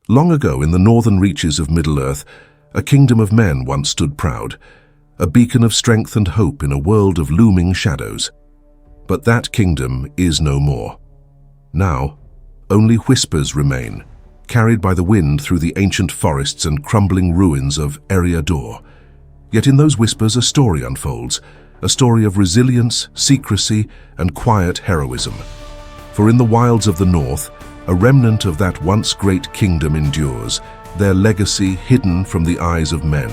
Long ago, in the northern reaches of Middle-earth, a kingdom of men once stood proud, a beacon of strength and hope in a world of looming shadows. But that kingdom is no more. Now, only whispers remain, carried by the wind through the ancient forests and crumbling ruins of Eriador. Yet in those whispers a story unfolds, a story of resilience, secrecy, and quiet heroism. For in the wilds of the north, a remnant of that once great kingdom endures, their legacy hidden from the eyes of men.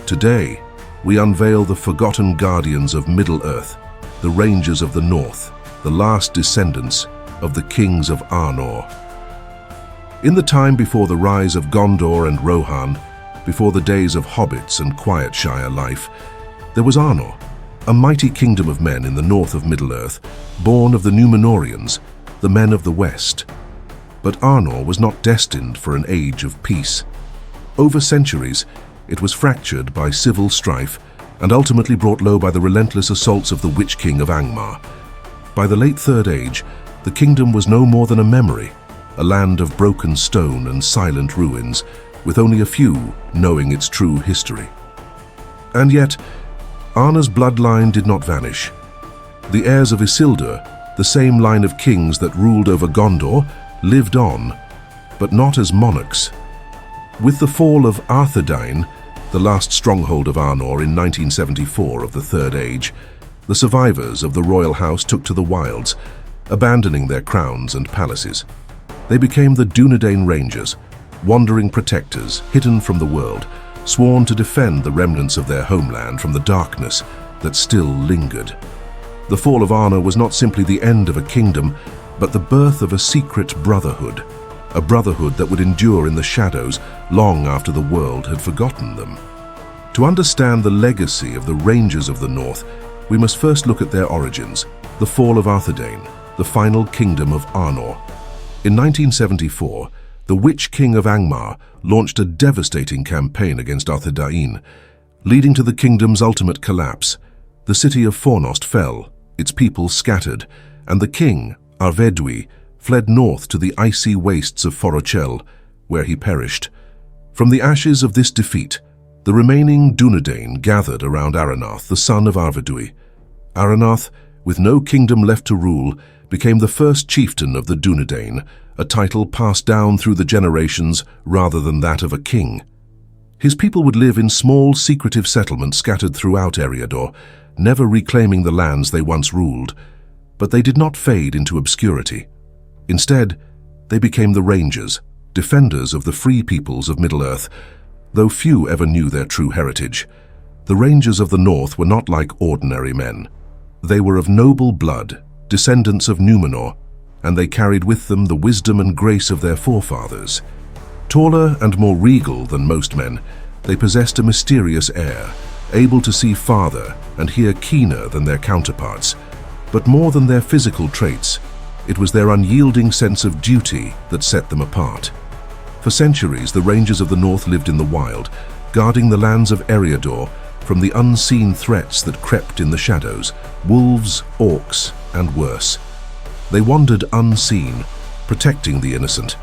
Today, we unveil the forgotten guardians of Middle-earth, the Rangers of the North, the last descendants of the kings of Arnor. In the time before the rise of Gondor and Rohan, before the days of hobbits and quiet Shire life, there was Arnor, a mighty kingdom of men in the north of Middle-earth, born of the Númenóreans, the men of the West. But Arnor was not destined for an age of peace. Over centuries, it was fractured by civil strife and ultimately brought low by the relentless assaults of the Witch King of Angmar. By the late Third Age, the kingdom was no more than a memory, a land of broken stone and silent ruins, with only a few knowing its true history. And yet, Arnor's bloodline did not vanish. The heirs of Isildur, the same line of kings that ruled over Gondor, lived on, but not as monarchs. With the fall of Arthedain, the last stronghold of Arnor in 1974 of the Third Age, the survivors of the royal house took to the wilds, abandoning their crowns and palaces. They became the Dúnedain Rangers, wandering protectors hidden from the world, sworn to defend the remnants of their homeland from the darkness that still lingered. The fall of Arnor was not simply the end of a kingdom, but the birth of a secret brotherhood, a brotherhood that would endure in the shadows long after the world had forgotten them. To understand the legacy of the Rangers of the North, we must first look at their origins, the fall of Arthedain, the final kingdom of Arnor. In 1974, the Witch King of Angmar launched a devastating campaign against Arthedain, leading to the kingdom's ultimate collapse. The city of Fornost fell, its people scattered, and the king, Arvedui, fled north to the icy wastes of Forochel, where he perished. From the ashes of this defeat, the remaining Dúnedain gathered around Aranoth, the son of Arvedui. Aranoth, with no kingdom left to rule, became the first chieftain of the Dúnedain, a title passed down through the generations rather than that of a king. His people would live in small, secretive settlements scattered throughout Eriador, never reclaiming the lands they once ruled. But they did not fade into obscurity. Instead, they became the Rangers, defenders of the free peoples of Middle-earth, though few ever knew their true heritage. The Rangers of the North were not like ordinary men. They were of noble blood, descendants of Númenor, and they carried with them the wisdom and grace of their forefathers. Taller and more regal than most men, they possessed a mysterious air, able to see farther and hear keener than their counterparts. But more than their physical traits, it was their unyielding sense of duty that set them apart. For centuries, the Rangers of the North lived in the wild, guarding the lands of Eriador from the unseen threats that crept in the shadows, wolves, orcs, and worse. They wandered unseen, protecting the innocent,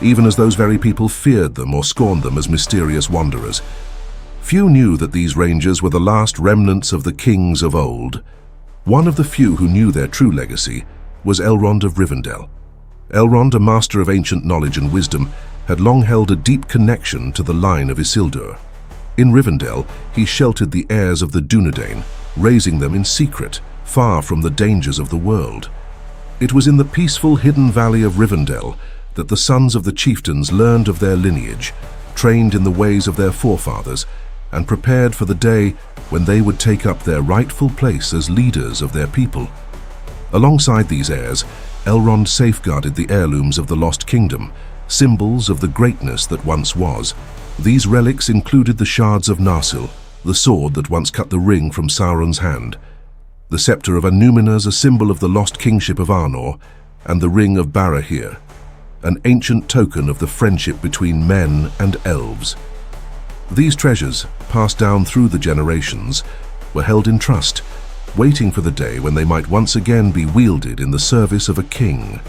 even as those very people feared them or scorned them as mysterious wanderers. Few knew that these Rangers were the last remnants of the kings of old. One of the few who knew their true legacy was Elrond of Rivendell. Elrond, a master of ancient knowledge and wisdom, had long held a deep connection to the line of Isildur. In Rivendell, he sheltered the heirs of the Dúnedain, raising them in secret, far from the dangers of the world. It was in the peaceful hidden valley of Rivendell that the sons of the chieftains learned of their lineage, trained in the ways of their forefathers, and prepared for the day when they would take up their rightful place as leaders of their people. Alongside these heirs, Elrond safeguarded the heirlooms of the Lost Kingdom, symbols of the greatness that once was. These relics included the shards of Narsil, the sword that once cut the ring from Sauron's hand, the scepter of Anúminas, a symbol of the lost kingship of Arnor, and the ring of Barahir, an ancient token of the friendship between men and elves. These treasures, passed down through the generations, were held in trust, waiting for the day when they might once again be wielded in the service of a king.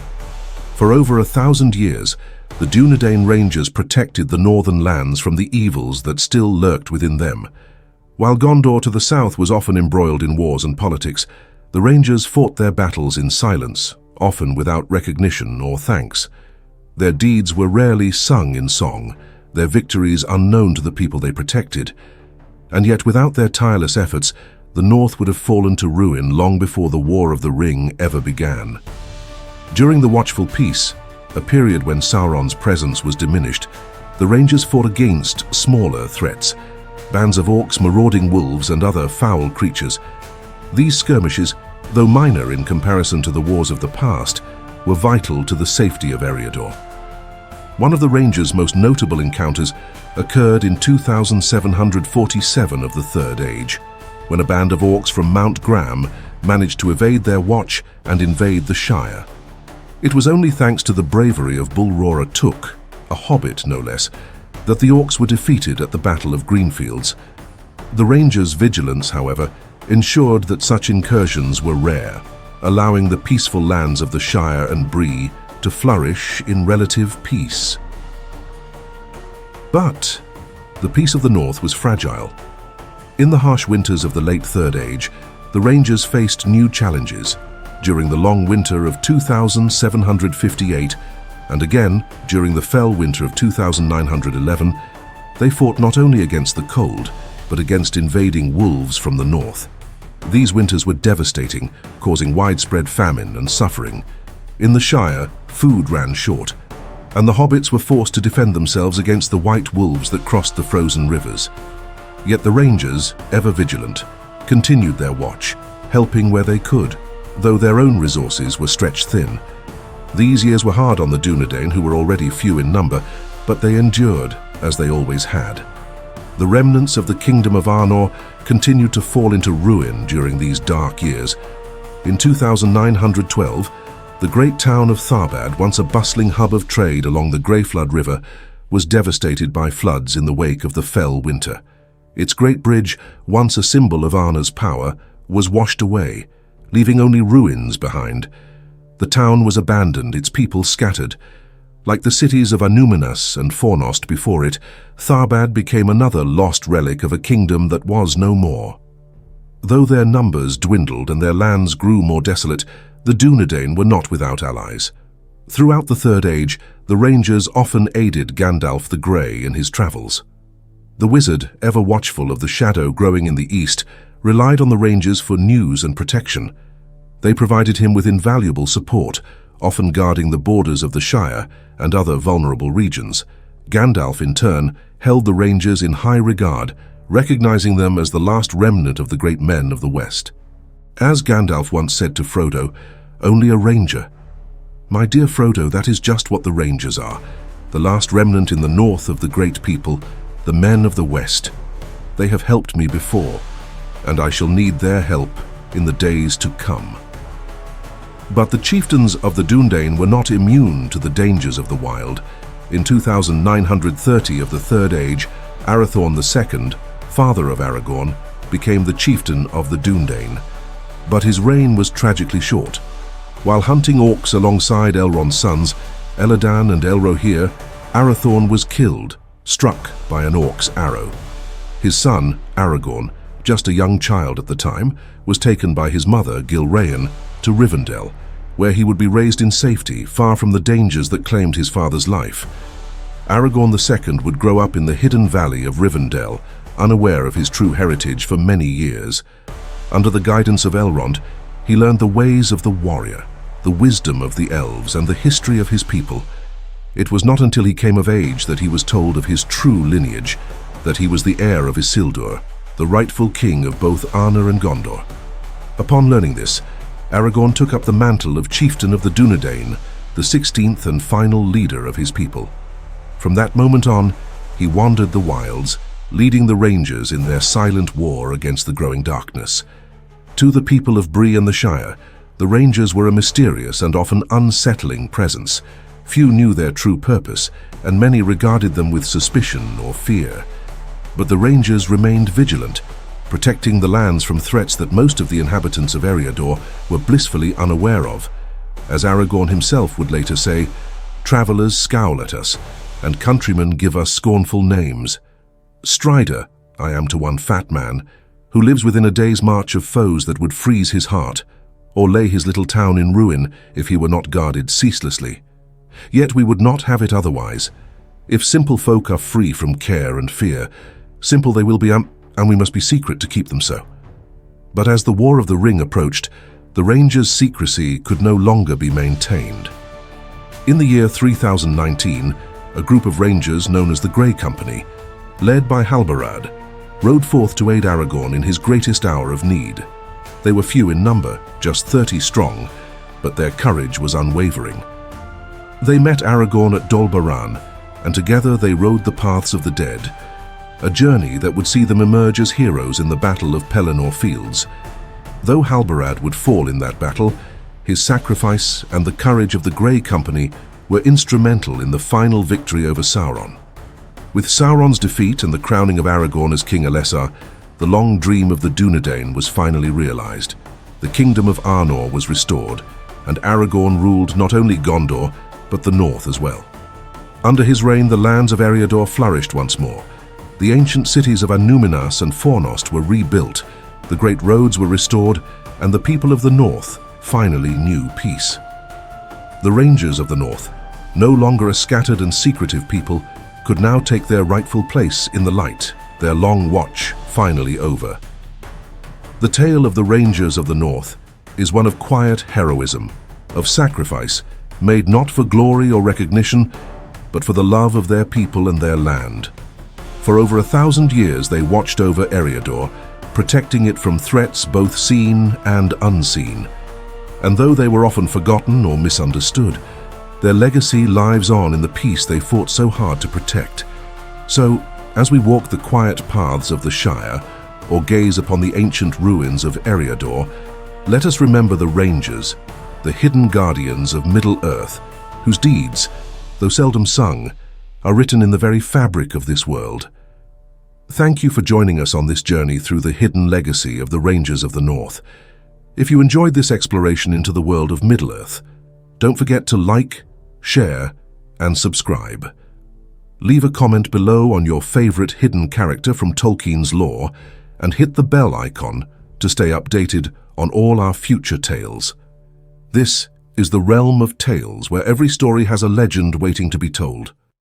For over 1,000 years, the Dúnedain Rangers protected the northern lands from the evils that still lurked within them. While Gondor to the south was often embroiled in wars and politics, the Rangers fought their battles in silence, often without recognition or thanks. Their deeds were rarely sung in song, their victories unknown to the people they protected. And yet without their tireless efforts, the North would have fallen to ruin long before the War of the Ring ever began. During the Watchful Peace, a period when Sauron's presence was diminished, the Rangers fought against smaller threats, bands of orcs, marauding wolves, and other foul creatures. These skirmishes, though minor in comparison to the wars of the past, were vital to the safety of Eriador. One of the Rangers' most notable encounters occurred in 2747 of the Third Age, when a band of orcs from Mount Gram managed to evade their watch and invade the Shire. It was only thanks to the bravery of Bulrora Took, a hobbit no less, that the orcs were defeated at the Battle of Greenfields. The Rangers' vigilance, however, ensured that such incursions were rare, allowing the peaceful lands of the Shire and Bree to flourish in relative peace. But the peace of the North was fragile. In the harsh winters of the late Third Age, the Rangers faced new challenges. During the long winter of 2758, and again during the fell winter of 2911, they fought not only against the cold, but against invading wolves from the north. These winters were devastating, causing widespread famine and suffering. In the Shire, food ran short, and the hobbits were forced to defend themselves against the white wolves that crossed the frozen rivers. Yet the Rangers, ever vigilant, continued their watch, helping where they could, though their own resources were stretched thin. These years were hard on the Dúnedain, who were already few in number, but they endured, as they always had. The remnants of the kingdom of Arnor continued to fall into ruin during these dark years. In 2912, the great town of Tharbad, once a bustling hub of trade along the Greyflood River, was devastated by floods in the wake of the fell winter. Its great bridge, once a symbol of Arnor's power, was washed away, leaving only ruins behind. The town was abandoned, its people scattered. Like the cities of Annúminas and Fornost before it, Tharbad became another lost relic of a kingdom that was no more. Though their numbers dwindled and their lands grew more desolate, the Dúnedain were not without allies. Throughout the Third Age, the Rangers often aided Gandalf the Grey in his travels. The wizard, ever watchful of the shadow growing in the east, relied on the Rangers for news and protection. They provided him with invaluable support, often guarding the borders of the Shire and other vulnerable regions. Gandalf, in turn, held the Rangers in high regard, recognizing them as the last remnant of the great men of the West. As Gandalf once said to Frodo, "Only a ranger." My dear Frodo, that is just what the Rangers are, the last remnant in the north of the great people, the men of the West. They have helped me before, and I shall need their help in the days to come. But the chieftains of the Dúnedain were not immune to the dangers of the wild. In 2930 of the Third Age, Arathorn II, father of Aragorn, became the chieftain of the Dúnedain. But his reign was tragically short. While hunting orcs alongside Elrond's sons, Elladan and Elrohir, Arathorn was killed, struck by an orc's arrow. His son, Aragorn, just a young child at the time, was taken by his mother, Gilraen, to Rivendell, where he would be raised in safety, far from the dangers that claimed his father's life. Aragorn II would grow up in the hidden valley of Rivendell, unaware of his true heritage for many years. Under the guidance of Elrond, he learned the ways of the warrior, the wisdom of the elves, and the history of his people. It was not until he came of age that he was told of his true lineage, that he was the heir of Isildur, the rightful king of both Arnor and Gondor. Upon learning this, Aragorn took up the mantle of chieftain of the Dúnedain, the 16th and final leader of his people. From that moment on, he wandered the wilds, leading the Rangers in their silent war against the growing darkness. To the people of Bree and the Shire, the Rangers were a mysterious and often unsettling presence. Few knew their true purpose, and many regarded them with suspicion or fear. But the Rangers remained vigilant, protecting the lands from threats that most of the inhabitants of Eriador were blissfully unaware of. As Aragorn himself would later say, Travelers scowl at us, and countrymen give us scornful names. Strider, I am to one fat man, who lives within a day's march of foes that would freeze his heart, or lay his little town in ruin if he were not guarded ceaselessly. Yet we would not have it otherwise. If simple folk are free from care and fear, simple they will be, and we must be secret to keep them so. But as the War of the Ring approached, the Rangers' secrecy could no longer be maintained. In the year 3019, a group of Rangers known as the Grey Company, led by Halbarad, rode forth to aid Aragorn in his greatest hour of need. They were few in number, just 30 strong, but their courage was unwavering. They met Aragorn at Dol Baran, and together they rode the paths of the dead, a journey that would see them emerge as heroes in the Battle of Pelennor Fields. Though Halbarad would fall in that battle, his sacrifice and the courage of the Grey Company were instrumental in the final victory over Sauron. With Sauron's defeat and the crowning of Aragorn as King Elessar, the long dream of the Dúnedain was finally realized. The kingdom of Arnor was restored, and Aragorn ruled not only Gondor, but the north as well. Under his reign, the lands of Eriador flourished once more. The ancient cities of Annúminas and Fornost were rebuilt, the great roads were restored, and the people of the north finally knew peace. The Rangers of the north, no longer a scattered and secretive people, could now take their rightful place in the light, their long watch finally over. The tale of the Rangers of the North is one of quiet heroism, of sacrifice, made not for glory or recognition, but for the love of their people and their land. For over 1,000 years they watched over Eriador, protecting it from threats both seen and unseen. And though they were often forgotten or misunderstood, their legacy lives on in the peace they fought so hard to protect. So, as we walk the quiet paths of the Shire, or gaze upon the ancient ruins of Eriador, let us remember the Rangers, the hidden guardians of Middle-earth, whose deeds, though seldom sung, are written in the very fabric of this world. Thank you for joining us on this journey through the hidden legacy of the Rangers of the North. If you enjoyed this exploration into the world of Middle-earth, don't forget to like, share, and subscribe. Leave a comment below on your favorite hidden character from Tolkien's lore, and hit the bell icon to stay updated on all our future tales. This is the realm of tales where every story has a legend waiting to be told.